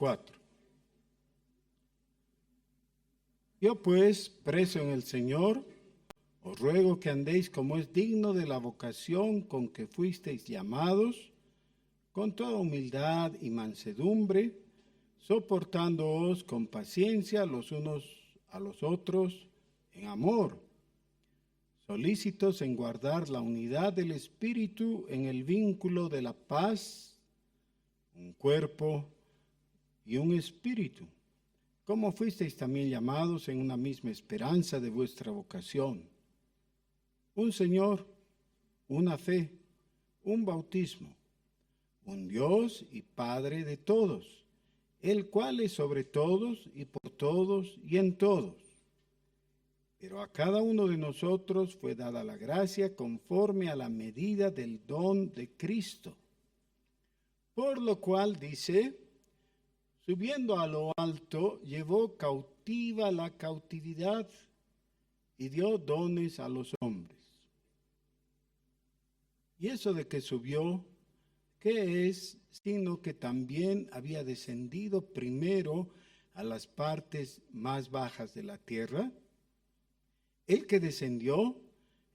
4. Yo pues, preso en el Señor, os ruego que andéis como es digno de la vocación con que fuisteis llamados, con toda humildad y mansedumbre, soportándoos con paciencia los unos a los otros en amor, solícitos en guardar la unidad del Espíritu en el vínculo de la paz, un cuerpo y un espíritu, como fuisteis también llamados en una misma esperanza de vuestra vocación. Un Señor, una fe, un bautismo, un Dios y Padre de todos, el cual es sobre todos y por todos y en todos. Pero a cada uno de nosotros fue dada la gracia conforme a la medida del don de Cristo. Por lo cual dice, subiendo a lo alto, llevó cautiva la cautividad y dio dones a los hombres. Y eso de que subió, ¿qué es? Sino que también había descendido primero a las partes más bajas de la tierra. El que descendió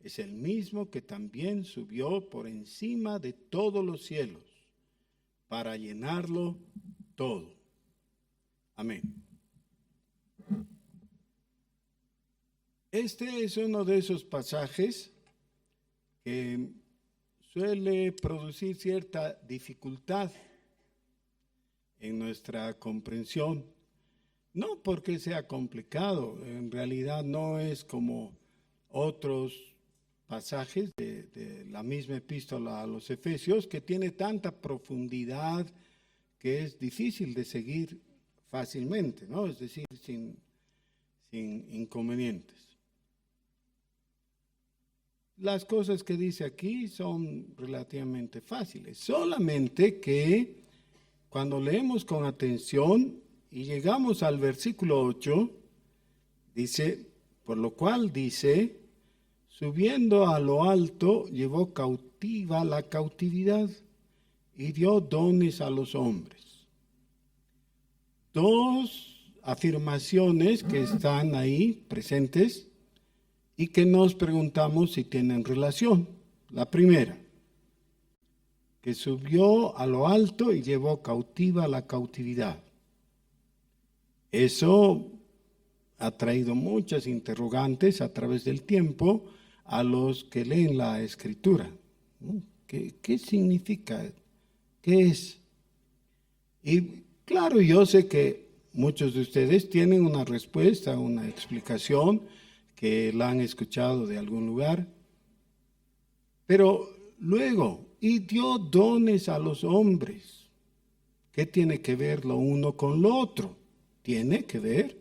es el mismo que también subió por encima de todos los cielos, para llenarlo todo. Amén. Este es uno de esos pasajes que suele producir cierta dificultad en nuestra comprensión. No porque sea complicado, en realidad no es como otros pasajes de la misma epístola a los Efesios, que tiene tanta profundidad que es difícil de seguir fácilmente, ¿no? Es decir, sin inconvenientes. Las cosas que dice aquí son relativamente fáciles, solamente que cuando leemos con atención y llegamos al versículo 8, dice, por lo cual dice, subiendo a lo alto, llevó cautiva la cautividad y dio dones a los hombres. Dos afirmaciones que están ahí presentes y que nos preguntamos si tienen relación. La primera, que subió a lo alto y llevó cautiva la cautividad. Eso ha traído muchas interrogantes a través del tiempo a los que leen la Escritura. ¿Qué significa? ¿Qué es? Y claro, yo sé que muchos de ustedes tienen una respuesta, una explicación, que la han escuchado de algún lugar. Pero luego, y dio dones a los hombres. ¿Qué tiene que ver lo uno con lo otro? ¿Tiene que ver?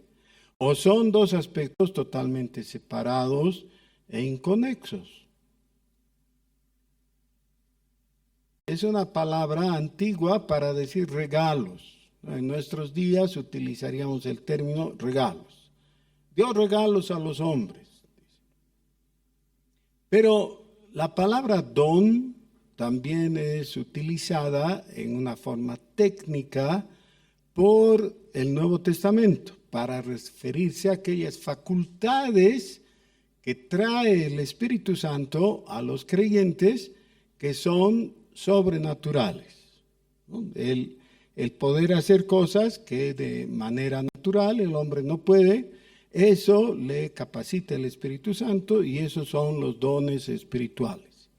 ¿O son dos aspectos totalmente separados e inconexos? Es una palabra antigua para decir regalos. En nuestros días utilizaríamos el término regalos. Dio regalos a los hombres. Pero la palabra don también es utilizada en una forma técnica por el Nuevo Testamento para referirse a aquellas facultades que trae el Espíritu Santo a los creyentes que son sobrenaturales, ¿no? El poder hacer cosas que de manera natural el hombre no puede, eso le capacita el Espíritu Santo y esos son los dones espirituales.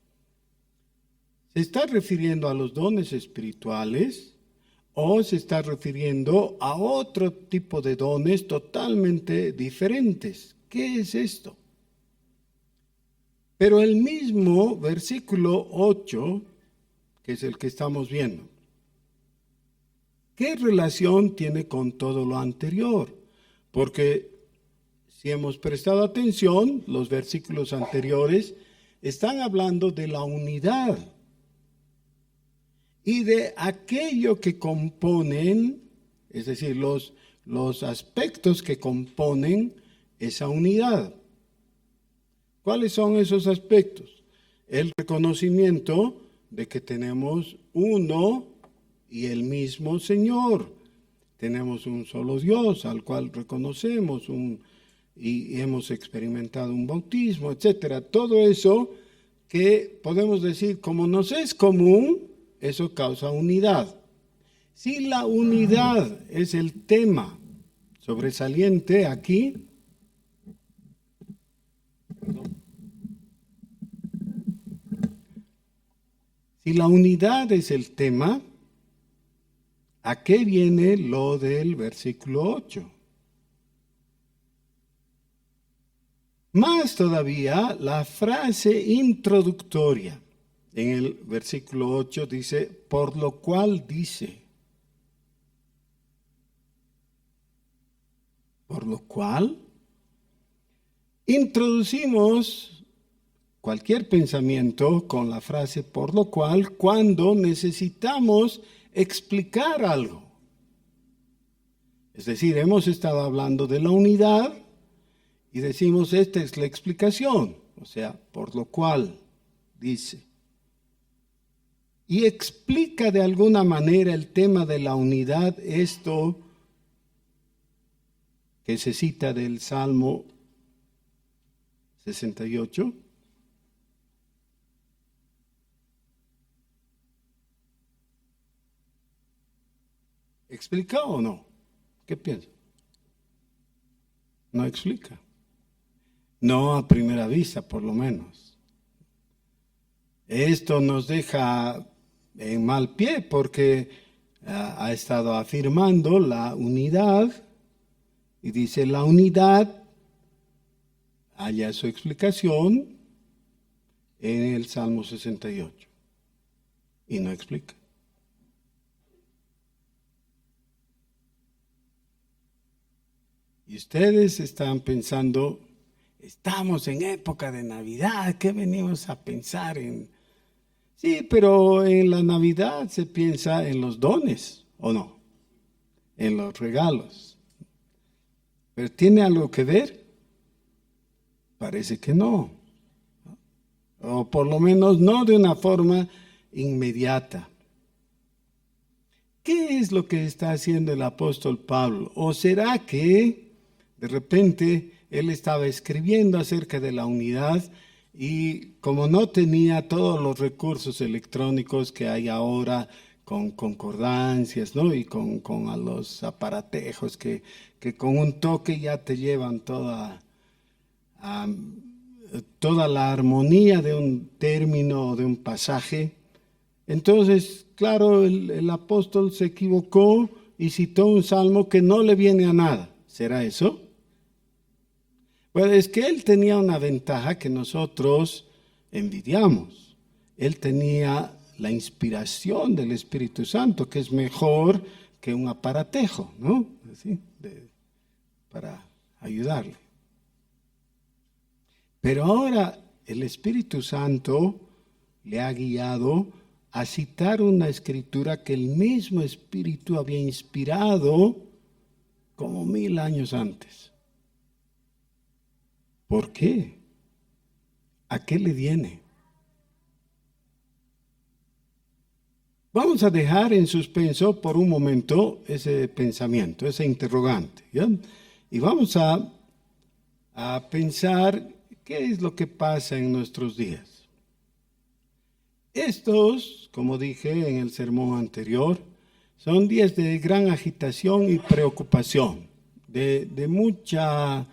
¿Se está refiriendo a los dones espirituales o se está refiriendo a otro tipo de dones totalmente diferentes? ¿Qué es esto? Pero el mismo versículo 8, que es el que estamos viendo, ¿qué relación tiene con todo lo anterior? Porque si hemos prestado atención, los versículos anteriores están hablando de la unidad y de aquello que componen, es decir, los aspectos que componen esa unidad. ¿Cuáles son esos aspectos? El reconocimiento de que tenemos uno y el mismo Señor. tenemos un solo Dios al cual reconocemos y hemos experimentado un bautismo, etcétera. Todo eso que podemos decir, como nos es común, eso causa unidad. Si la unidad es el tema sobresaliente aquí, si la unidad es el tema, ¿a qué viene lo del versículo 8? Más todavía, la frase introductoria en el versículo 8 dice, por lo cual dice. Por lo cual, introducimos cualquier pensamiento con la frase por lo cual cuando necesitamos explicar algo. Es decir, hemos estado hablando de la unidad y decimos, esta es la explicación, o sea, por lo cual, dice. Y explica de alguna manera el tema de la unidad, esto que se cita del Salmo 68. ¿Explica o no? ¿Qué piensa? No explica. No a primera vista, por lo menos. Esto nos deja en mal pie porque ha estado afirmando la unidad y dice la unidad, haya su explicación en el Salmo 68 y no explica. Y ustedes están pensando, estamos en época de Navidad, ¿qué venimos a pensar en? Sí, pero en la Navidad se piensa en los dones, ¿o no? En los regalos. ¿Pero tiene algo que ver? Parece que no. O por lo menos no de una forma inmediata. ¿Qué es lo que está haciendo el apóstol Pablo? ¿O será que de repente él estaba escribiendo acerca de la unidad y como no tenía todos los recursos electrónicos que hay ahora con concordancias, ¿no? Y con a los aparatejos que con un toque ya te llevan toda la armonía de un término o de un pasaje? Entonces, claro, el apóstol se equivocó y citó un salmo que no le viene a nada. ¿Será eso? Bueno, es que él tenía una ventaja que nosotros envidiamos. Él tenía la inspiración del Espíritu Santo, que es mejor que un aparatejo, ¿no? Así, para ayudarle. Pero ahora el Espíritu Santo le ha guiado a citar una escritura que el mismo Espíritu había inspirado como 1000 años antes. ¿Por qué? ¿A qué le viene? Vamos a dejar en suspenso por un momento ese pensamiento, ese interrogante, ¿ya? Y vamos a pensar qué es lo que pasa en nuestros días. Estos, como dije en el sermón anterior, son días de gran agitación y preocupación, de mucha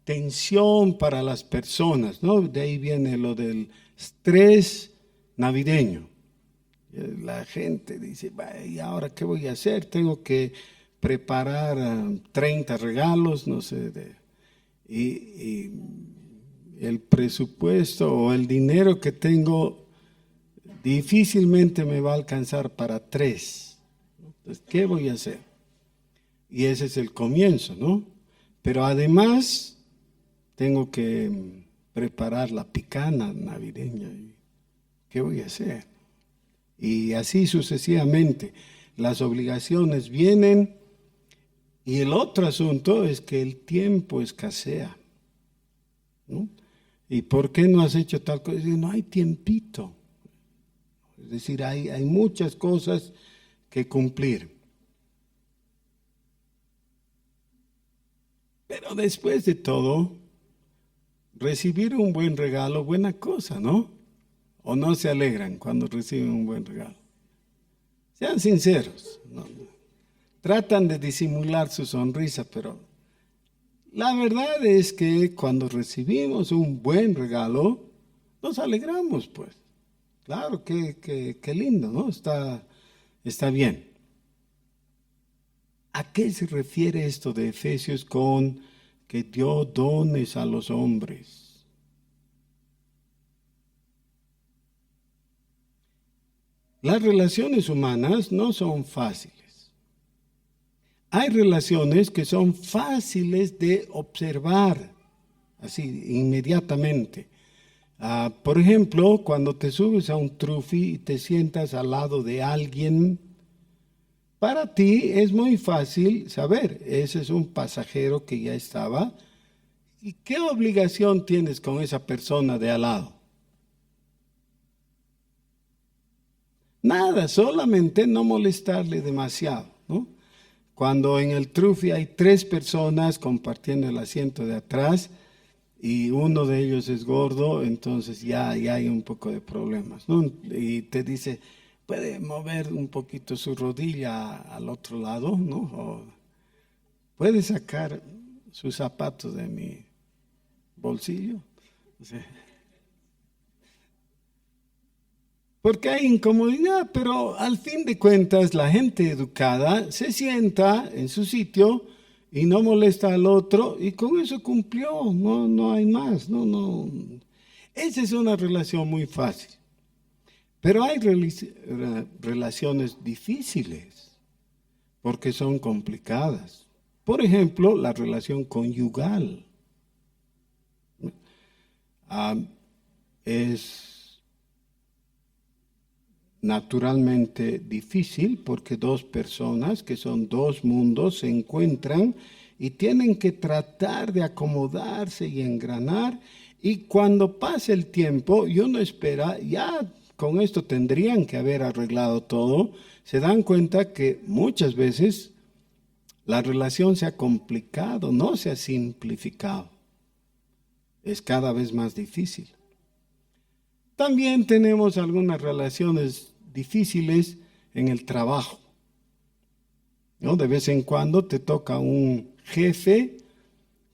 tensión para las personas, ¿no? De ahí viene lo del estrés navideño. La gente dice, ¿y ahora qué voy a hacer? Tengo que preparar 30 regalos, no sé, y el presupuesto o el dinero que tengo difícilmente me va a alcanzar para 3. Entonces, ¿qué voy a hacer? Y ese es el comienzo, ¿no? Pero además tengo que preparar la picana navideña. ¿Qué voy a hacer? Y así sucesivamente. Las obligaciones vienen y el otro asunto es que el tiempo escasea, ¿no? ¿Y por qué no has hecho tal cosa? No hay tiempito. Es decir, hay muchas cosas que cumplir. Pero después de todo, recibir un buen regalo, buena cosa, ¿no? ¿O no se alegran cuando reciben un buen regalo? Sean sinceros, ¿no? Tratan de disimular su sonrisa, pero la verdad es que cuando recibimos un buen regalo, nos alegramos, pues. Claro, qué lindo, ¿no? Está bien. ¿A qué se refiere esto de Efesios con que dio dones a los hombres? Las relaciones humanas no son fáciles. Hay relaciones que son fáciles de observar, así, inmediatamente. Por ejemplo, cuando te subes a un trufi y te sientas al lado de alguien, para ti es muy fácil saber, ese es un pasajero que ya estaba. ¿Y qué obligación tienes con esa persona de al lado? Nada, solamente no molestarle demasiado, ¿no? Cuando en el trufi hay 3 personas compartiendo el asiento de atrás y uno de ellos es gordo, entonces ya hay un poco de problemas, ¿no? Y te dice, puede mover un poquito su rodilla al otro lado, ¿no? O puede sacar sus zapatos de mi bolsillo. O sea, porque hay incomodidad, pero al fin de cuentas la gente educada se sienta en su sitio y no molesta al otro y con eso cumplió, no hay más, no. Esa es una relación muy fácil, pero hay relaciones difíciles porque son complicadas. Por ejemplo, la relación conyugal es naturalmente difícil porque 2 personas, que son 2 mundos, se encuentran y tienen que tratar de acomodarse y engranar. Y cuando pasa el tiempo y uno espera, ya con esto tendrían que haber arreglado todo, se dan cuenta que muchas veces la relación se ha complicado, no se ha simplificado. Es cada vez más difícil. También tenemos algunas relaciones difíciles en el trabajo, ¿no? De vez en cuando te toca un jefe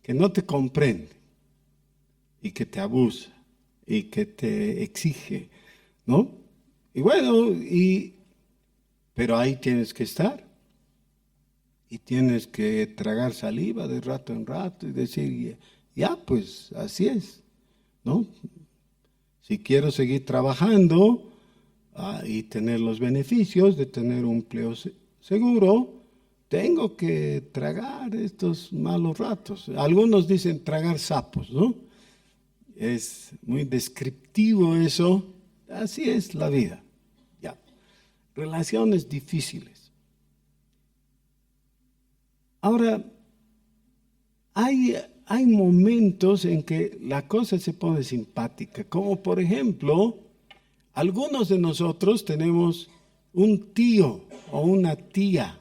que no te comprende y que te abusa y que te exige, ¿no? Y bueno, pero ahí tienes que estar y tienes que tragar saliva de rato en rato y decir, ya, pues así es, ¿no? Si quiero seguir trabajando y tener los beneficios de tener un empleo seguro, tengo que tragar estos malos ratos. Algunos dicen tragar sapos, ¿no? Es muy descriptivo eso. Así es la vida. Ya. Relaciones difíciles. Ahora, hay momentos en que la cosa se pone simpática, como por ejemplo, algunos de nosotros tenemos un tío o una tía.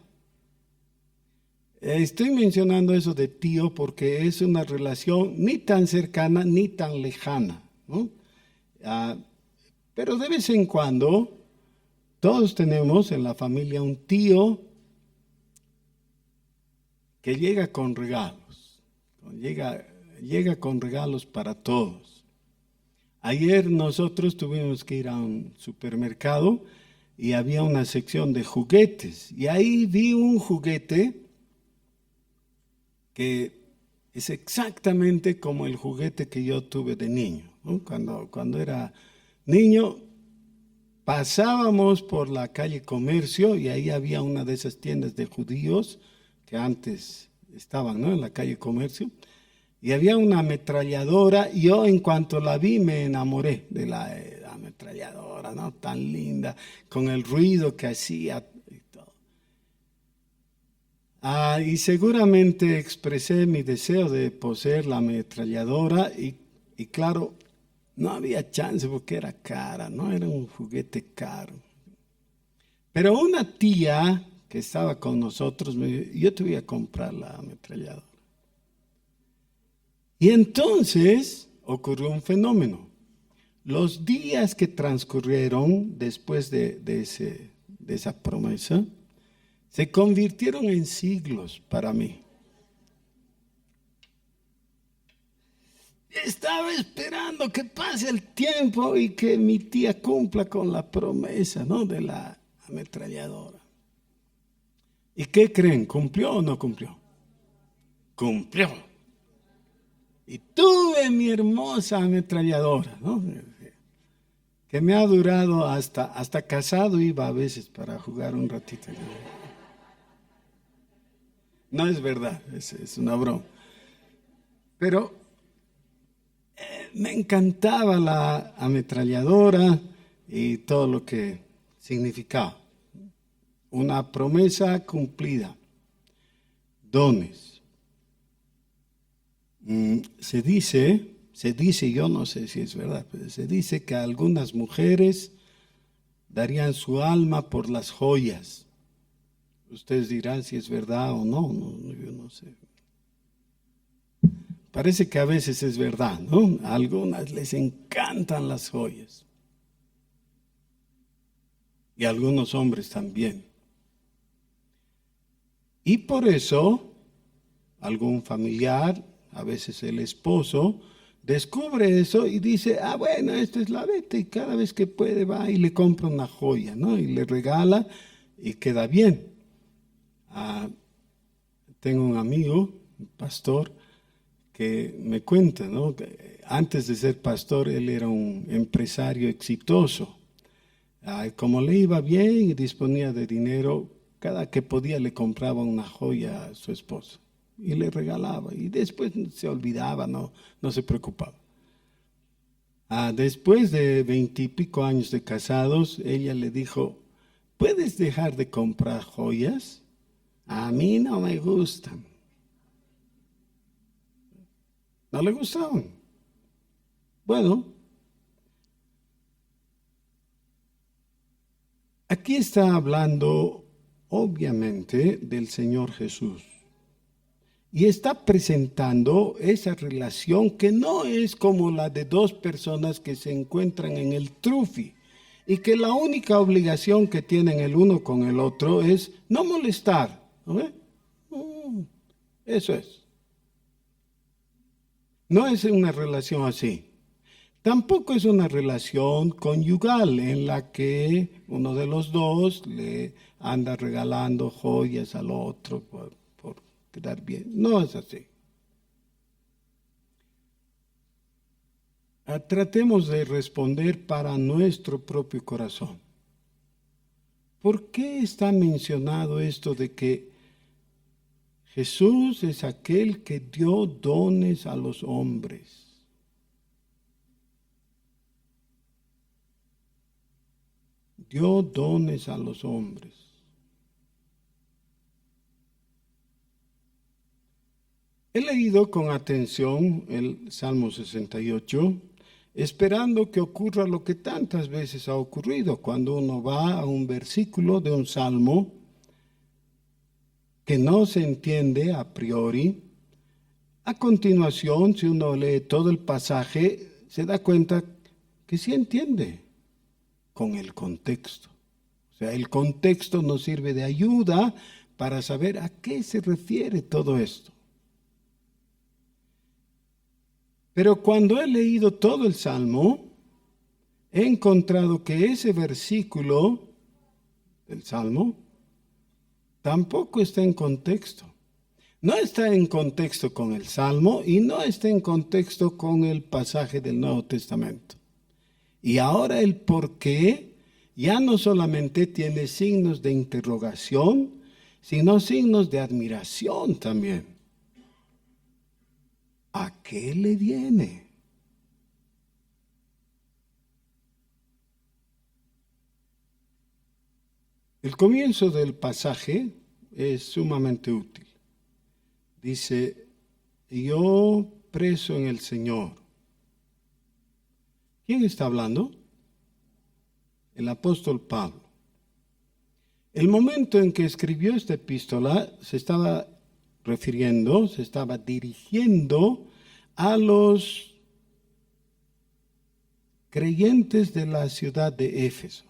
Estoy mencionando eso de tío porque es una relación ni tan cercana ni tan lejana, ¿no? Pero de vez en cuando todos tenemos en la familia un tío que llega con regalos, llega con regalos para todos. Ayer nosotros tuvimos que ir a un supermercado y había una sección de juguetes y ahí vi un juguete que es exactamente como el juguete que yo tuve de niño, ¿no? Cuando era niño pasábamos por la calle Comercio y ahí había una de esas tiendas de judíos que antes estaban, ¿no? En la calle Comercio. Y había una ametralladora y yo en cuanto la vi me enamoré de la ametralladora, ¿no? Tan linda, con el ruido que hacía y todo. Y seguramente expresé mi deseo de poseer la ametralladora y claro, no había chance porque era cara, no era un juguete caro. Pero una tía que estaba con nosotros me dijo, yo te voy a comprar la ametralladora. Y entonces ocurrió un fenómeno. Los días que transcurrieron después de esa promesa se convirtieron en siglos para mí. Estaba esperando que pase el tiempo y que mi tía cumpla con la promesa, ¿no?, de la ametralladora. ¿Y qué creen? ¿Cumplió o no cumplió? Cumplió. Y tuve mi hermosa ametralladora, ¿no?, que me ha durado hasta casado iba a veces para jugar un ratito. No es verdad, es una broma. Pero me encantaba la ametralladora y todo lo que significaba. Una promesa cumplida. Dones. Se dice, yo no sé si es verdad, pero se dice que algunas mujeres darían su alma por las joyas. Ustedes dirán si es verdad o no, yo no sé. Parece que a veces es verdad, ¿no? A algunas les encantan las joyas. Y a algunos hombres también. Y por eso, algún familiar, a veces el esposo, descubre eso y dice, bueno, esta es la Beta, y cada vez que puede va y le compra una joya, ¿no? Y le regala y queda bien. Tengo un amigo, un pastor, que me cuenta, ¿no?, que antes de ser pastor él era un empresario exitoso. Como le iba bien y disponía de dinero, cada que podía le compraba una joya a su esposa y le regalaba, y después se olvidaba, no se preocupaba. Después de 20 y pico años de casados, ella le dijo, ¿puedes dejar de comprar joyas? A mí no me gustan. No le gustaban. Bueno, aquí está hablando obviamente del Señor Jesús. Y está presentando esa relación que no es como la de dos personas que se encuentran en el trufi y que la única obligación que tienen el uno con el otro es no molestar. ¿No? Eso es. No es una relación así. Tampoco es una relación conyugal en la que uno de los dos le anda regalando joyas al otro por quedar bien. No es así. Tratemos de responder para nuestro propio corazón. ¿Por qué está mencionado esto de que Jesús es aquel que dio dones a los hombres? Dio dones a los hombres. He leído con atención el Salmo 68, esperando que ocurra lo que tantas veces ha ocurrido cuando uno va a un versículo de un salmo que no se entiende a priori. A continuación, si uno lee todo el pasaje, se da cuenta que sí entiende con el contexto. O sea, el contexto nos sirve de ayuda para saber a qué se refiere todo esto. Pero cuando he leído todo el Salmo, he encontrado que ese versículo del Salmo tampoco está en contexto. No está en contexto con el Salmo y no está en contexto con el pasaje del Nuevo Testamento. Y ahora el por qué ya no solamente tiene signos de interrogación, sino signos de admiración también. ¿A qué le viene? El comienzo del pasaje es sumamente útil. Dice, yo preso en el Señor. ¿Quién está hablando? El apóstol Pablo. El momento en que escribió esta epístola se estaba dirigiendo a los creyentes de la ciudad de Éfeso,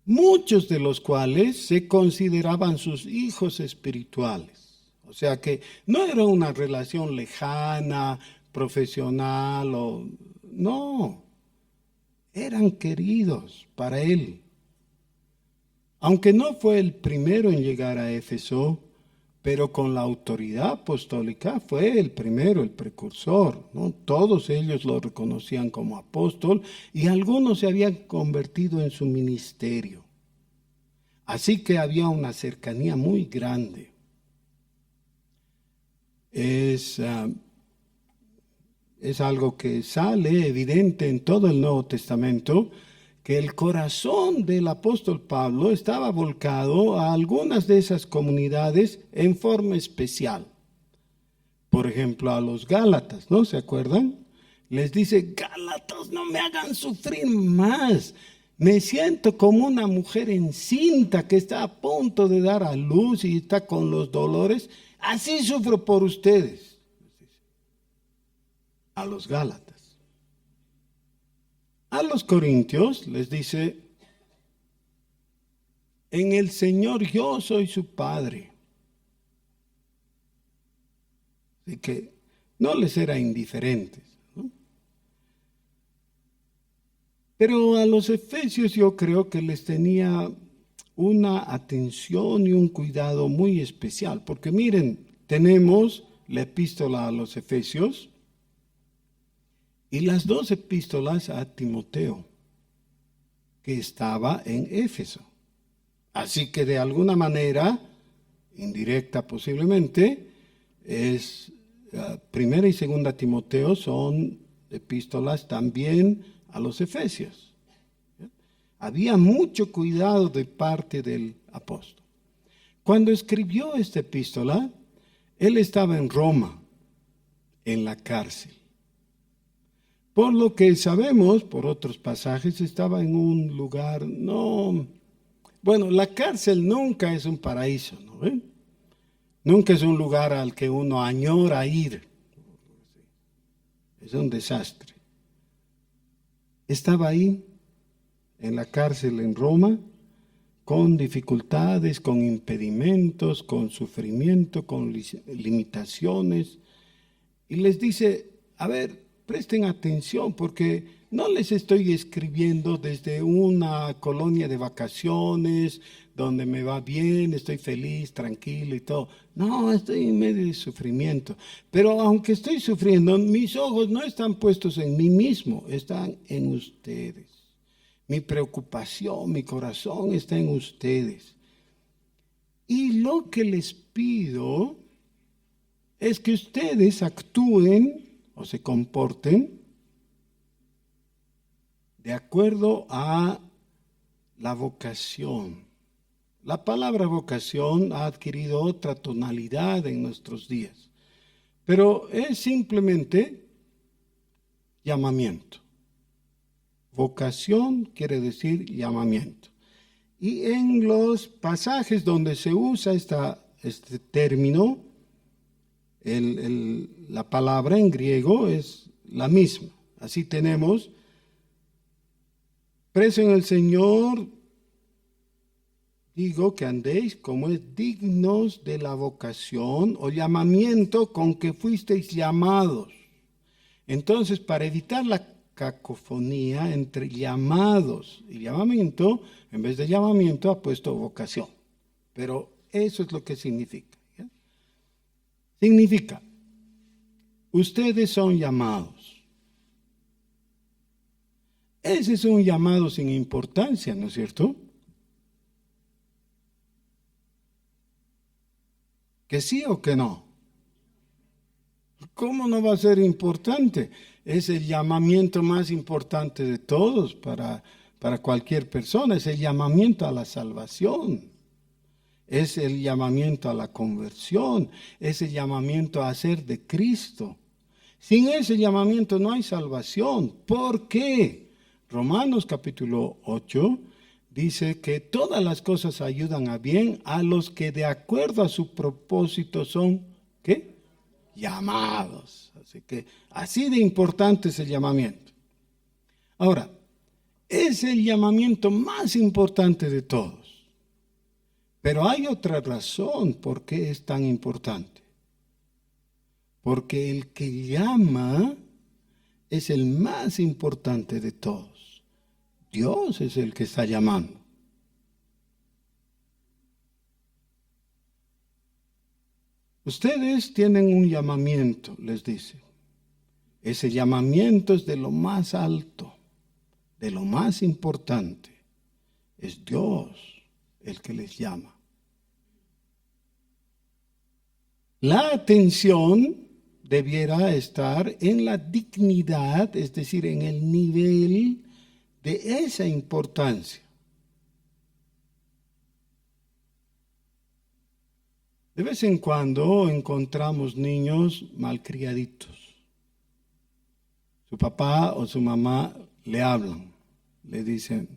muchos de los cuales se consideraban sus hijos espirituales. O sea que no era una relación lejana, profesional, no, eran queridos para él. Aunque no fue el primero en llegar a Éfeso, pero con la autoridad apostólica fue el primero, el precursor, ¿no? Todos ellos lo reconocían como apóstol y algunos se habían convertido en su ministerio. Así que había una cercanía muy grande. Es algo que sale evidente en todo el Nuevo Testamento, que el corazón del apóstol Pablo estaba volcado a algunas de esas comunidades en forma especial. Por ejemplo, a los Gálatas, ¿no? ¿Se acuerdan? Les dice: Gálatas, no me hagan sufrir más. Me siento como una mujer encinta que está a punto de dar a luz y está con los dolores. Así sufro por ustedes. A los Gálatas. A los Corintios les dice: en el Señor yo soy su Padre. Así que no les era indiferente, ¿no? Pero a los Efesios yo creo que les tenía una atención y un cuidado muy especial. Porque miren, tenemos la epístola a los Efesios y las dos epístolas a Timoteo, que estaba en Éfeso. Así que de alguna manera, indirecta posiblemente, primera y segunda Timoteo son epístolas también a los Efesios. Había mucho cuidado de parte del apóstol. Cuando escribió esta epístola, él estaba en Roma, en la cárcel. Por lo que sabemos, por otros pasajes, estaba en un lugar, bueno, la cárcel nunca es un paraíso, ¿no ven? Nunca es un lugar al que uno añora ir. Es un desastre. Estaba ahí, en la cárcel en Roma, con dificultades, con impedimentos, con sufrimiento, con limitaciones. Y les dice: a ver, presten atención, porque no les estoy escribiendo desde una colonia de vacaciones, donde me va bien, estoy feliz, tranquilo y todo. No, estoy en medio de sufrimiento. Pero aunque estoy sufriendo, mis ojos no están puestos en mí mismo, están en ustedes. Mi preocupación, mi corazón está en ustedes. Y lo que les pido es que ustedes actúen o se comporten de acuerdo a la vocación. La palabra vocación ha adquirido otra tonalidad en nuestros días, pero es simplemente llamamiento. Vocación quiere decir llamamiento. Y en los pasajes donde se usa este término, la palabra en griego es la misma. Así tenemos: preso en el Señor, digo que andéis como es dignos de la vocación o llamamiento con que fuisteis llamados. Entonces, para evitar la cacofonía entre llamados y llamamiento, en vez de llamamiento ha puesto vocación. Pero eso es lo que significa. ¿Ya? Significa: ustedes son llamados. Ese es un llamado sin importancia, ¿no es cierto? ¿Que sí o que no? ¿Cómo no va a ser importante? Es el llamamiento más importante de todos para cualquier persona. Es el llamamiento a la salvación. Es el llamamiento a la conversión. Es el llamamiento a hacer de Cristo. Sin ese llamamiento no hay salvación. ¿Por qué? Romanos capítulo 8 dice que todas las cosas ayudan a bien a los que de acuerdo a su propósito son, ¿qué? llamados. Así que así de importante es el llamamiento. Ahora, es el llamamiento más importante de todos. Pero hay otra razón por qué es tan importante. Porque el que llama es el más importante de todos. Dios es el que está llamando. Ustedes tienen un llamamiento, les dice. Ese llamamiento es de lo más alto, de lo más importante. Es Dios el que les llama. La atención debiera estar en la dignidad, es decir, en el nivel de esa importancia. De vez en cuando encontramos niños malcriaditos. Su papá o su mamá le hablan, le dicen,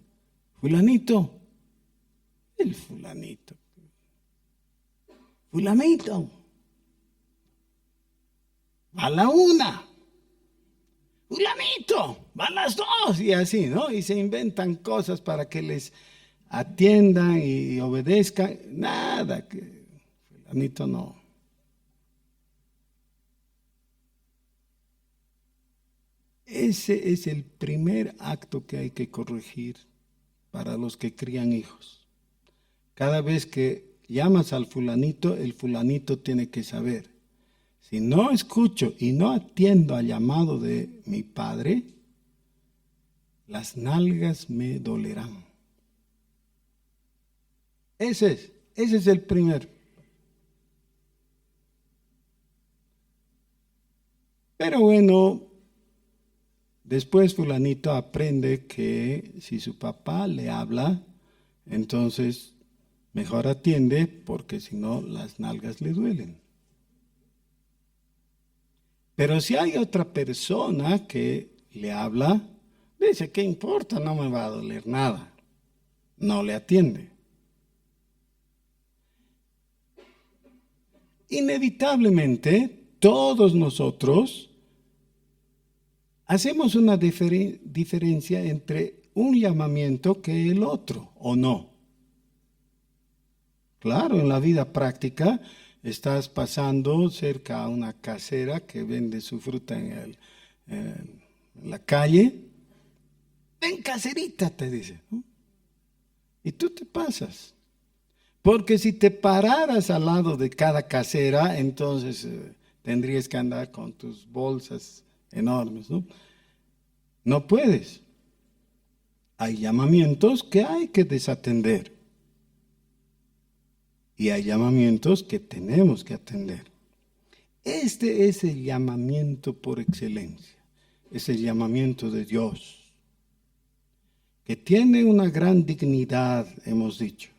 fulanito, el fulanito, fulanito, va a la 1, fulanito, va a las 2, y así, ¿no? Y se inventan cosas para que les atiendan y obedezcan. Nada, que fulanito no. Ese es el primer acto que hay que corregir para los que crían hijos. Cada vez que llamas al fulanito, el fulanito tiene que saber, si no escucho y no atiendo al llamado de mi padre, las nalgas me dolerán. Ese es el primero. Pero bueno, después fulanito aprende que si su papá le habla, entonces mejor atiende porque si no las nalgas le duelen. Pero si hay otra persona que le habla, dice, ¿qué importa? No me va a doler nada. No le atiende. Inevitablemente, todos nosotros hacemos una diferencia entre un llamamiento que el otro, ¿o no? Claro, en la vida práctica estás pasando cerca a una casera que vende su fruta en la calle. Ven, caserita, te dice, ¿no? Y tú te pasas. Porque si te pararas al lado de cada casera, entonces tendrías que andar con tus bolsas enormes, ¿no? No puedes. Hay llamamientos que hay que desatender. Y hay llamamientos que tenemos que atender. Este es el llamamiento por excelencia. Es el llamamiento de Dios. Que tiene una gran dignidad, hemos dicho.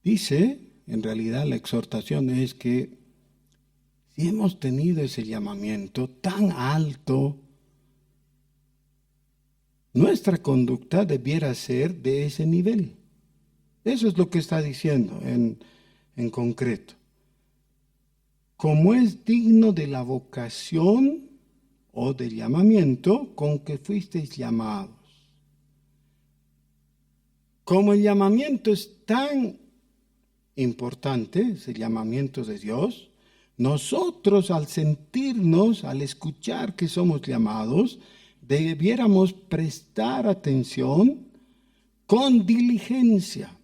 Dice, en realidad la exhortación es que si hemos tenido ese llamamiento tan alto, nuestra conducta debiera ser de ese nivel. Eso es lo que está diciendo en concreto. Como es digno de la vocación o del llamamiento con que fuisteis llamados. Como el llamamiento es tan importante, es el llamamiento de Dios, nosotros al sentirnos, al escuchar que somos llamados, debiéramos prestar atención con diligencia.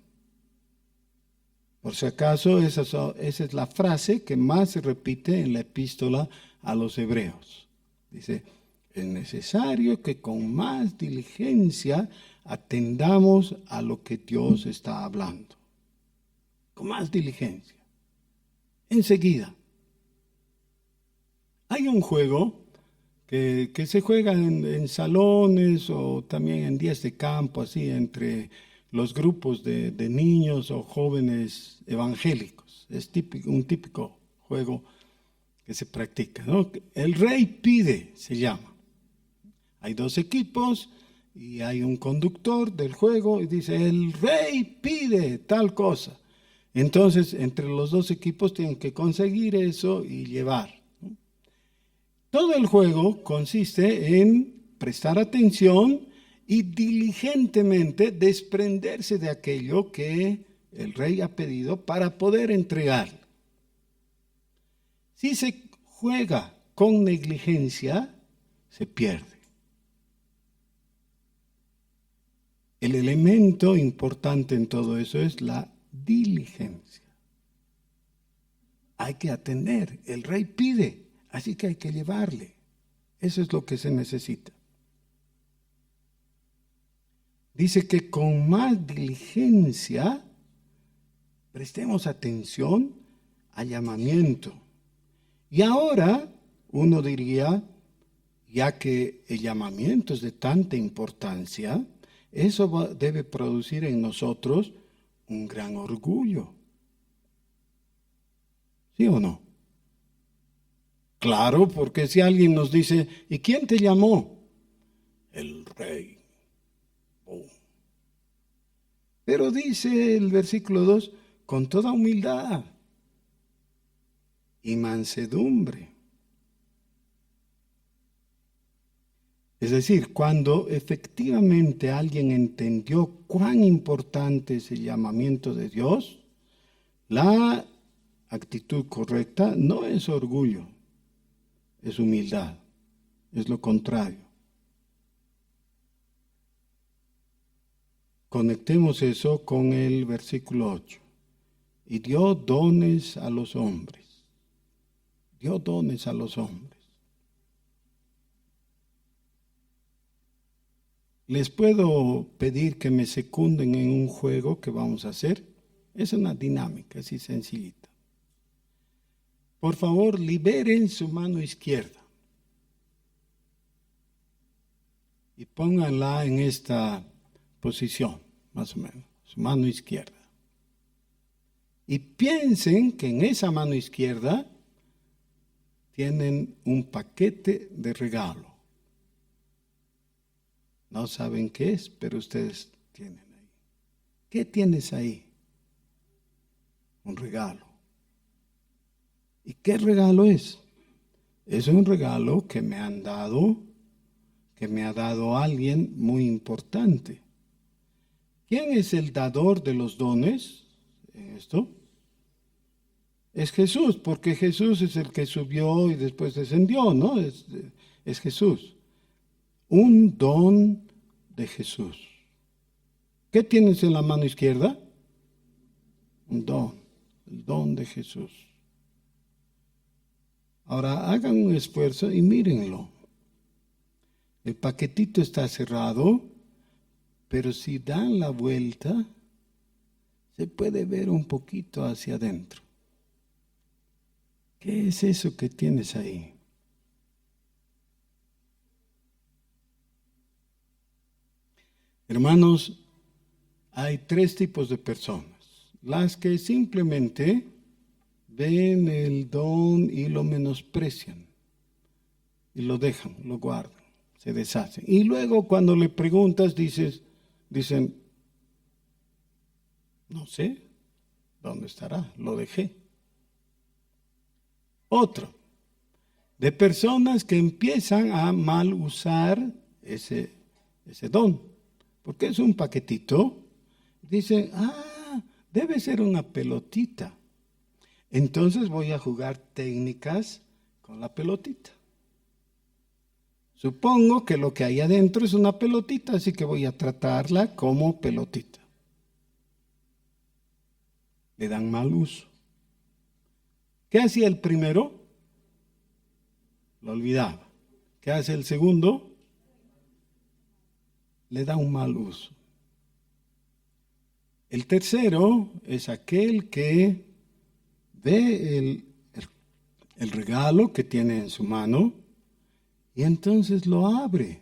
Por si acaso, esa es la frase que más se repite en la epístola a los Hebreos. Dice, es necesario que con más diligencia atendamos a lo que Dios está hablando. Con más diligencia. Enseguida. Hay un juego que se juega en salones o también en días de campo, así, entre los grupos de niños o jóvenes evangélicos. Es un típico juego que se practica, ¿no? El rey pide, se llama. Hay 2 equipos y hay un conductor del juego y dice, el rey pide tal cosa. Entonces, entre los dos equipos tienen que conseguir eso y llevar. Todo el juego consiste en prestar atención y diligentemente desprenderse de aquello que el rey ha pedido para poder entregarlo. Si se juega con negligencia, se pierde. El elemento importante en todo eso es la diligencia. Hay que atender. El rey pide, así que hay que llevarle. Eso es lo que se necesita. Dice que con más diligencia prestemos atención al llamamiento. Y ahora uno diría, ya que el llamamiento es de tanta importancia, eso debe producir en nosotros un gran orgullo. ¿Sí o no? Claro, porque si alguien nos dice, ¿y quién te llamó? El rey. Oh. Pero dice el versículo 2, con toda humildad y mansedumbre. Es decir, cuando efectivamente alguien entendió cuán importante es el llamamiento de Dios, la actitud correcta no es orgullo, es humildad, es lo contrario. Conectemos eso con el versículo 8. Y dio dones a los hombres. Dio dones a los hombres. Les puedo pedir que me secunden en un juego que vamos a hacer. Es una dinámica así sencillita. Por favor, liberen su mano izquierda. Y pónganla en esta posición, más o menos, su mano izquierda. Y piensen que en esa mano izquierda tienen un paquete de regalo. No saben qué es, pero ustedes tienen ahí. ¿Qué tienes ahí? Un regalo. ¿Y qué regalo es? Es un regalo que me han dado, que me ha dado alguien muy importante. ¿Quién es el dador de los dones en esto? Es Jesús, porque Jesús es el que subió y después descendió, ¿no? Es Jesús. Un don de Jesús. ¿Qué tienes en la mano izquierda? Un don, el don de Jesús. Ahora hagan un esfuerzo y mírenlo. El paquetito está cerrado, pero si dan la vuelta, se puede ver un poquito hacia adentro. ¿Qué es eso que tienes ahí? Hermanos, hay tres tipos de personas. Las que simplemente ven el don y lo menosprecian. Y lo dejan, lo guardan, se deshacen. Y luego cuando le preguntas, dicen, no sé, ¿dónde estará? Lo dejé. Otro, de personas que empiezan a mal usar ese don. Porque es un paquetito. Dicen, debe ser una pelotita. Entonces voy a jugar técnicas con la pelotita. Supongo que lo que hay adentro es una pelotita, así que voy a tratarla como pelotita. Le dan mal uso. ¿Qué hacía el primero? Lo olvidaba. ¿Qué hace el segundo? Le da un mal uso. El tercero es aquel que ve el regalo que tiene en su mano y entonces lo abre.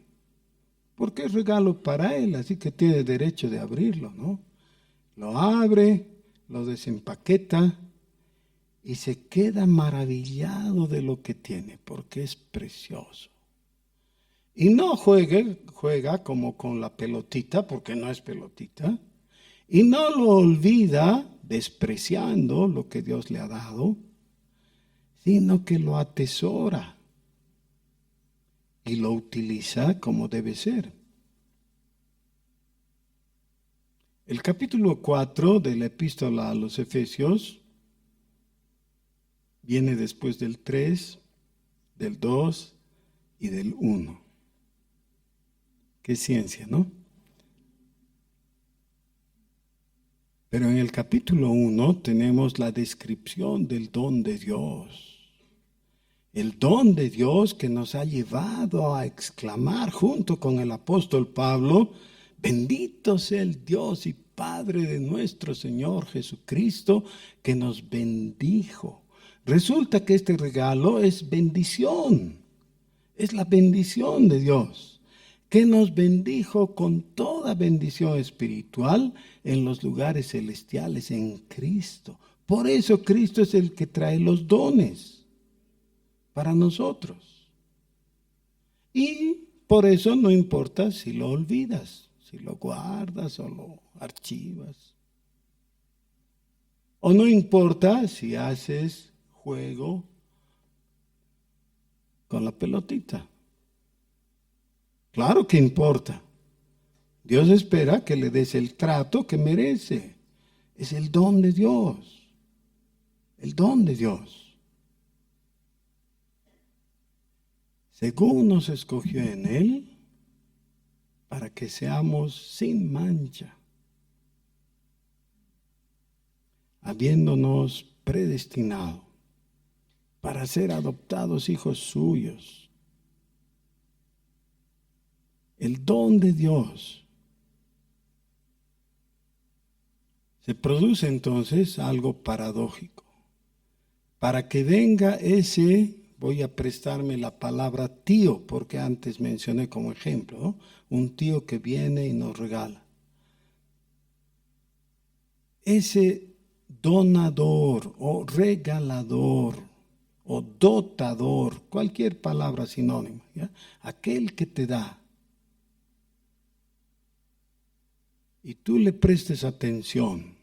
Porque es regalo para él, así que tiene derecho de abrirlo, ¿no? Lo abre, lo desempaqueta y se queda maravillado de lo que tiene, porque es precioso. Y no juega como con la pelotita, porque no es pelotita, y no lo olvida despreciando lo que Dios le ha dado, sino que lo atesora y lo utiliza como debe ser. El capítulo 4 de la epístola a los Efesios viene después del 3, del 2 y del 1. Qué ciencia, ¿no? Pero en el capítulo 1 tenemos la descripción del don de Dios. El don de Dios que nos ha llevado a exclamar junto con el apóstol Pablo: bendito sea el Dios y Padre de nuestro Señor Jesucristo, que nos bendijo. Resulta que este regalo es bendición, es la bendición de Dios, que nos bendijo con toda bendición espiritual en los lugares celestiales en Cristo. Por eso Cristo es el que trae los dones para nosotros. Y por eso no importa si lo olvidas, si lo guardas o lo archivas. O no importa si haces juego con la pelotita. Claro que importa. Dios espera que le des el trato que merece. Es el don de Dios. El don de Dios. Según nos escogió en Él, para que seamos sin mancha, habiéndonos predestinado para ser adoptados hijos suyos. El don de Dios. Se produce entonces algo paradójico. Para que venga ese, voy a prestarme la palabra tío, porque antes mencioné como ejemplo, ¿no? Un tío que viene y nos regala. Ese donador o regalador o dotador, cualquier palabra sinónima, ¿ya? Aquel que te da y tú le prestes atención.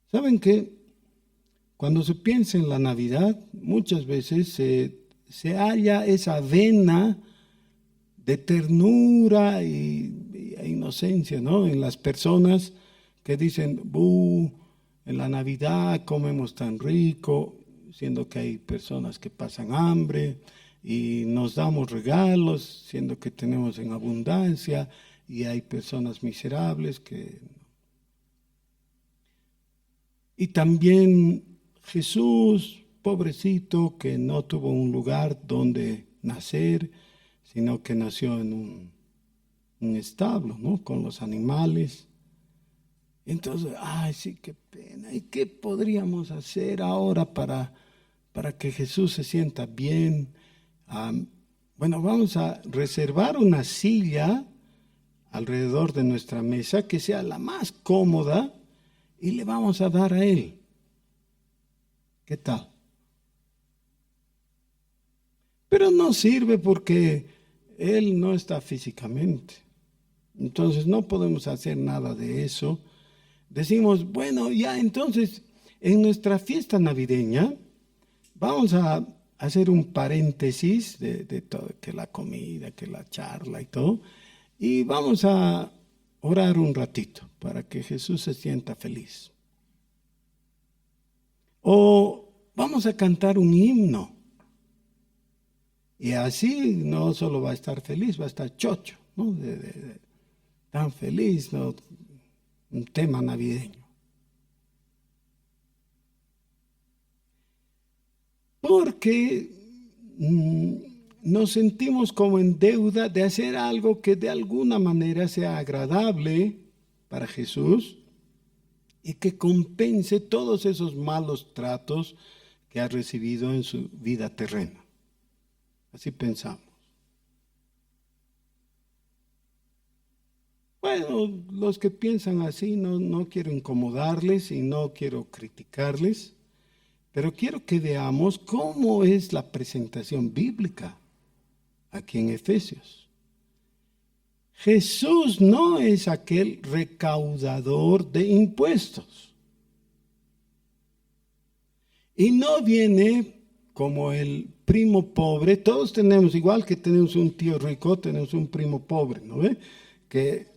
¿Saben qué? Cuando se piensa en la Navidad, muchas veces se halla esa vena de ternura e inocencia, ¿no? En las personas que dicen: en la Navidad comemos tan rico, siendo que hay personas que pasan hambre, y nos damos regalos, siendo que tenemos en abundancia, y hay personas miserables que... Y también Jesús, pobrecito, que no tuvo un lugar donde nacer, sino que nació en un establo, ¿no? Con los animales. Entonces, ay, sí, qué pena. ¿Y qué podríamos hacer ahora para que Jesús se sienta bien? Bueno, vamos a reservar una silla alrededor de nuestra mesa que sea la más cómoda y le vamos a dar a Él. ¿Qué tal? Pero no sirve porque Él no está físicamente. Entonces no podemos hacer nada de eso. Decimos: bueno, ya entonces en nuestra fiesta navideña vamos a hacer un paréntesis de todo, que la comida, que la charla y todo, y vamos a orar un ratito para que Jesús se sienta feliz. O vamos a cantar un himno. Y así no solo va a estar feliz, va a estar chocho, ¿no? Tan feliz, ¿no? Un tema navideño. Porque nos sentimos como en deuda de hacer algo que de alguna manera sea agradable para Jesús y que compense todos esos malos tratos que ha recibido en su vida terrena. Así pensamos. Bueno, los que piensan así no quiero incomodarles y no quiero criticarles, pero quiero que veamos cómo es la presentación bíblica aquí en Efesios. Jesús no es aquel recaudador de impuestos. Y no viene como el primo pobre. Todos tenemos, igual que tenemos un tío rico, tenemos un primo pobre, ¿no ve? Que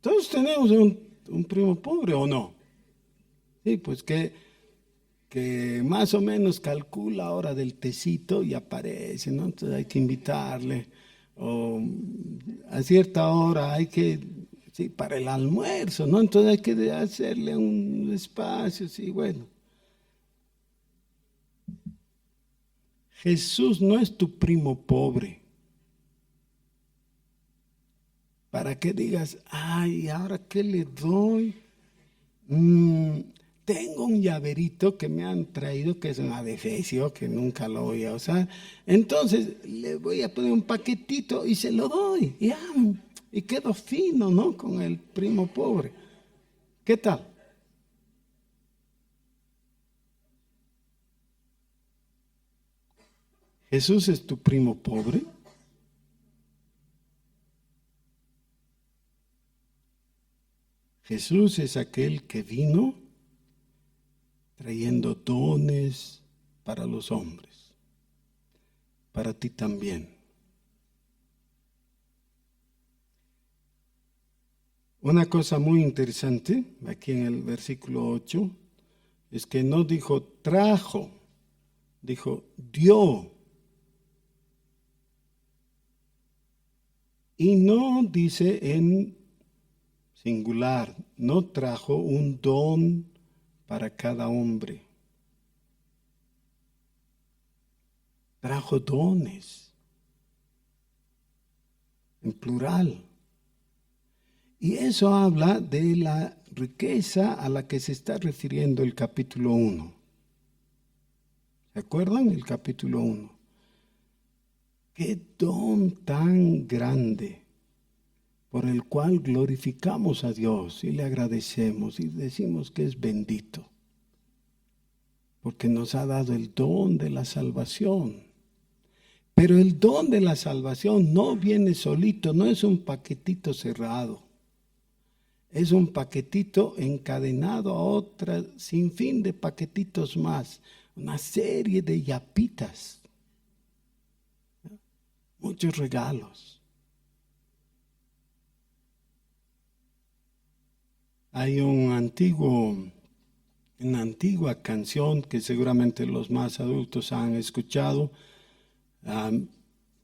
todos tenemos un primo pobre, ¿o no? Sí, pues que más o menos calcula hora del tecito y aparece, ¿no? Entonces hay que invitarle. O a cierta hora hay que, sí, para el almuerzo, ¿no? Entonces hay que hacerle un espacio, sí, bueno. Jesús no es tu primo pobre. Para que digas, ay, ¿ahora qué le doy? Tengo un llaverito que me han traído que es un adefesio, que nunca lo voy a usar. Entonces le voy a poner un paquetito y se lo doy. Y quedo fino, ¿no? Con el primo pobre. ¿Qué tal? ¿Jesús es tu primo pobre? Jesús es aquel que vino trayendo dones para los hombres, para ti también. Una cosa muy interesante aquí en el versículo 8 es que no dijo trajo, dijo dio. Y no dice en singular, no trajo un don para cada hombre. Trajo dones, en plural. Y eso habla de la riqueza a la que se está refiriendo el capítulo 1. ¿Se acuerdan? El capítulo 1. Qué don tan grande por el cual glorificamos a Dios y le agradecemos y decimos que es bendito, porque nos ha dado el don de la salvación. Pero el don de la salvación no viene solito, no es un paquetito cerrado. Es un paquetito encadenado a otra sinfín de paquetitos más, una serie de yapitas, muchos regalos. Hay una antigua canción que seguramente los más adultos han escuchado,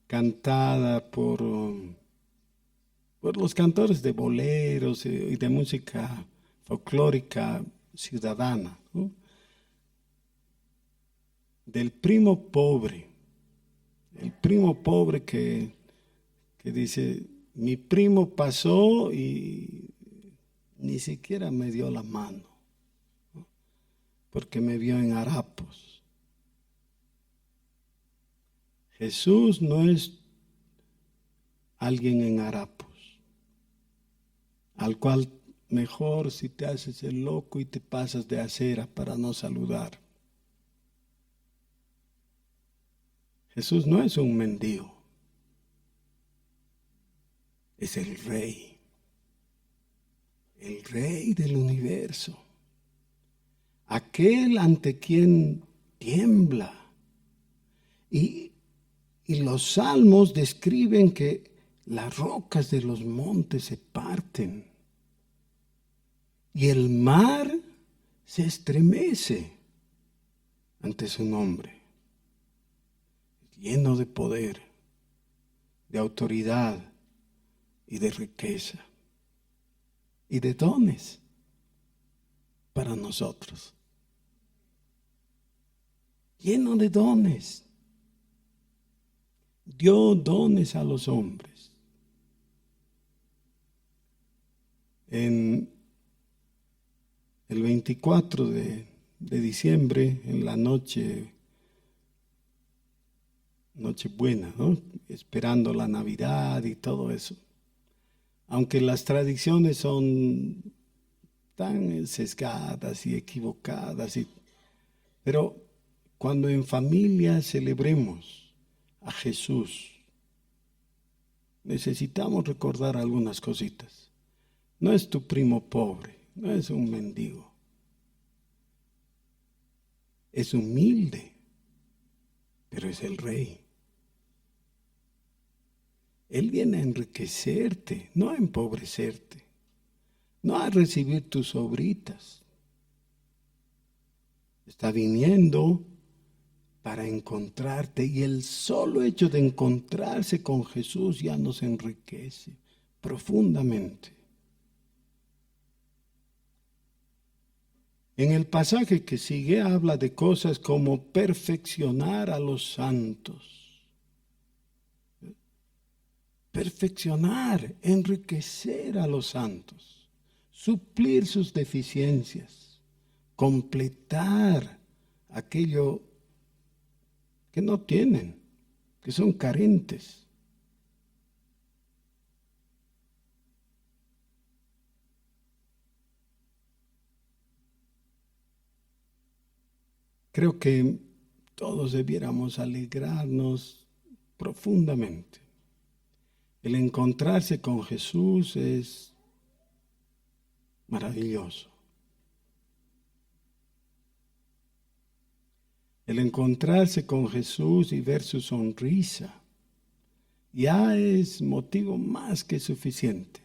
cantada por los cantores de boleros y de música folclórica ciudadana, ¿no? Del primo pobre, el primo pobre que dice, mi primo pasó y ni siquiera me dio la mano, ¿no? Porque me vio en harapos. Jesús no es alguien en harapos, al cual mejor si te haces el loco y te pasas de acera para no saludar. Jesús no es un mendigo, es el rey del universo, aquel ante quien tiembla. Y los salmos describen que las rocas de los montes se parten y el mar se estremece ante su nombre, lleno de poder, de autoridad y de riqueza y de dones para nosotros. Lleno de dones. Dio dones a los hombres. En el 24 de diciembre, en la Nochebuena, ¿no? Esperando la Navidad y todo eso. Aunque las tradiciones son tan sesgadas y equivocadas, pero cuando en familia celebremos a Jesús, necesitamos recordar algunas cositas. No es tu primo pobre, no es un mendigo. Es humilde, pero es el rey. Él viene a enriquecerte, no a empobrecerte, no a recibir tus sobritas. Está viniendo para encontrarte, y el solo hecho de encontrarse con Jesús ya nos enriquece profundamente. En el pasaje que sigue habla de cosas como perfeccionar a los santos. Perfeccionar, enriquecer a los santos, suplir sus deficiencias, completar aquello que no tienen, que son carentes. Creo que todos debiéramos alegrarnos profundamente. El encontrarse con Jesús es maravilloso. El encontrarse con Jesús y ver su sonrisa ya es motivo más que suficiente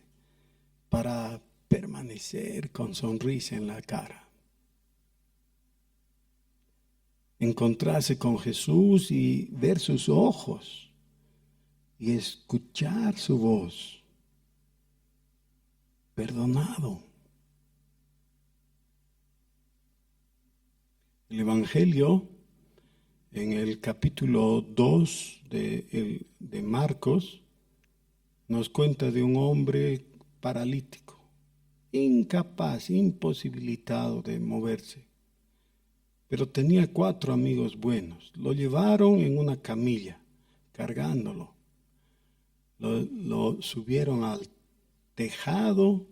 para permanecer con sonrisa en la cara. Encontrarse con Jesús y ver sus ojos y escuchar su voz. Perdonado. El Evangelio, en el capítulo 2 de Marcos, nos cuenta de un hombre paralítico, incapaz, imposibilitado de moverse. Pero tenía 4 amigos buenos. Lo llevaron en una camilla, cargándolo. Lo subieron al tejado,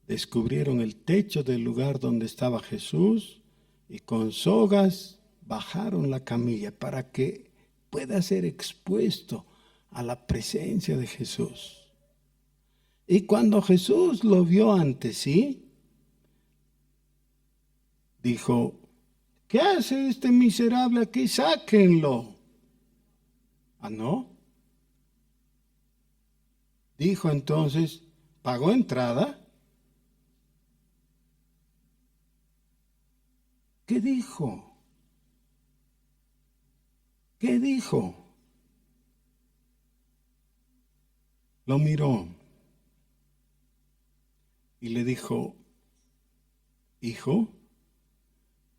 descubrieron el techo del lugar donde estaba Jesús y con sogas bajaron la camilla para que pueda ser expuesto a la presencia de Jesús. Y cuando Jesús lo vio ante sí, dijo: ¿qué hace este miserable aquí? Sáquenlo. ¿Ah, no? Dijo entonces: ¿pagó entrada? ¿Qué dijo? ¿Qué dijo? Lo miró y le dijo: hijo,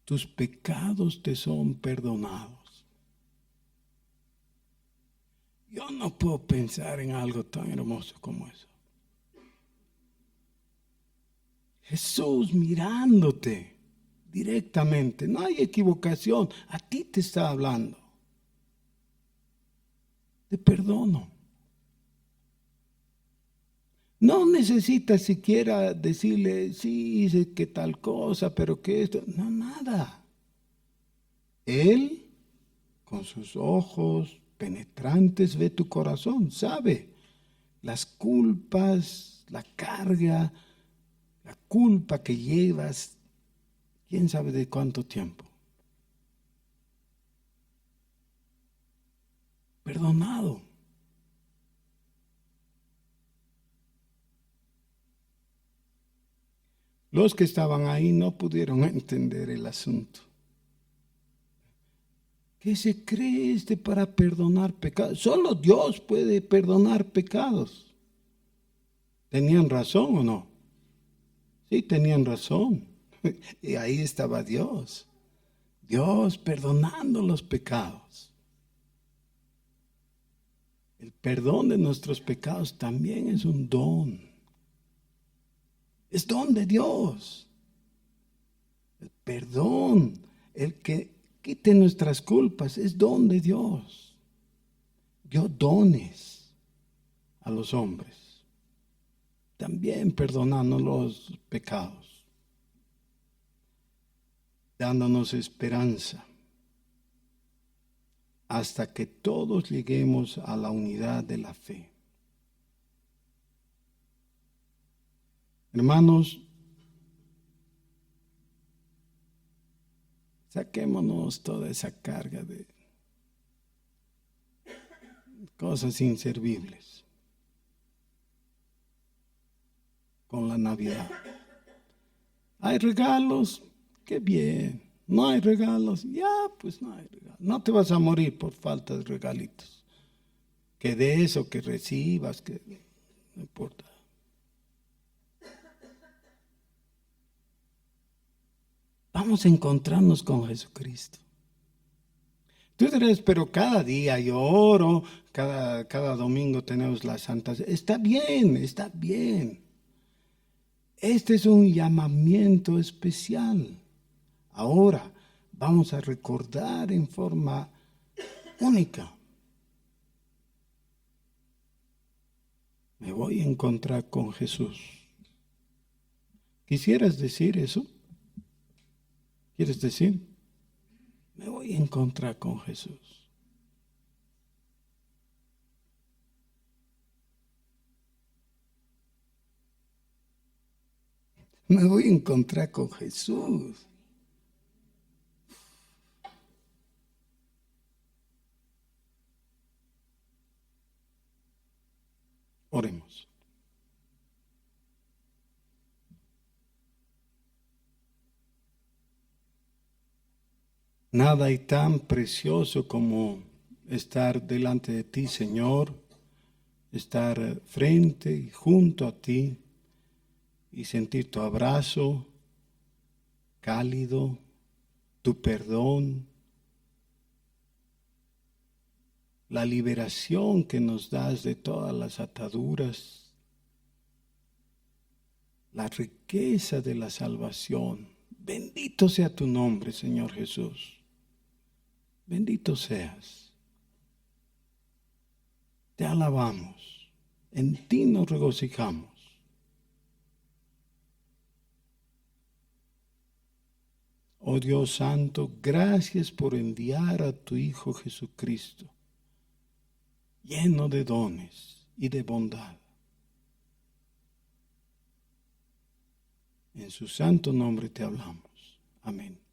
tus pecados te son perdonados. Yo no puedo pensar en algo tan hermoso como eso. Jesús mirándote directamente, no hay equivocación, a ti te está hablando. Te perdono. No necesitas siquiera decirle: sí, sé que tal cosa, pero que esto. No, nada. Él, con sus ojos penetrantes, ve tu corazón, sabe las culpas, la carga, la culpa que llevas, quién sabe de cuánto tiempo. Perdonado. Los que estaban ahí no pudieron entender el asunto. ¿Qué se cree este para perdonar pecados? Solo Dios puede perdonar pecados. ¿Tenían razón o no? Sí, tenían razón. Y ahí estaba Dios. Dios perdonando los pecados. El perdón de nuestros pecados también es un don. Es don de Dios. El perdón, el que quite nuestras culpas, es don de Dios. Dio dones a los hombres, también perdonando los pecados, dándonos esperanza, hasta que todos lleguemos a la unidad de la fe. Hermanos, saquémonos toda esa carga de cosas inservibles con la Navidad. Hay regalos, qué bien. No hay regalos, ya pues no hay regalos. No te vas a morir por falta de regalitos. Que de eso que recibas, que no importa. Vamos a encontrarnos con Jesucristo. Tú dirás, pero cada día yo oro, cada domingo tenemos las santas. Está bien, está bien. Este es un llamamiento especial. Ahora vamos a recordar en forma única. Me voy a encontrar con Jesús. ¿Quisieras decir eso? ¿Quieres decir? Me voy a encontrar con Jesús. Me voy a encontrar con Jesús. Oremos. Nada hay tan precioso como estar delante de ti, Señor, estar frente y junto a ti y sentir tu abrazo cálido, tu perdón, la liberación que nos das de todas las ataduras, la riqueza de la salvación. Bendito sea tu nombre, Señor Jesús. Bendito seas. Te alabamos. En ti nos regocijamos. Oh Dios Santo, gracias por enviar a tu Hijo Jesucristo, lleno de dones y de bondad. En su santo nombre te hablamos. Amén.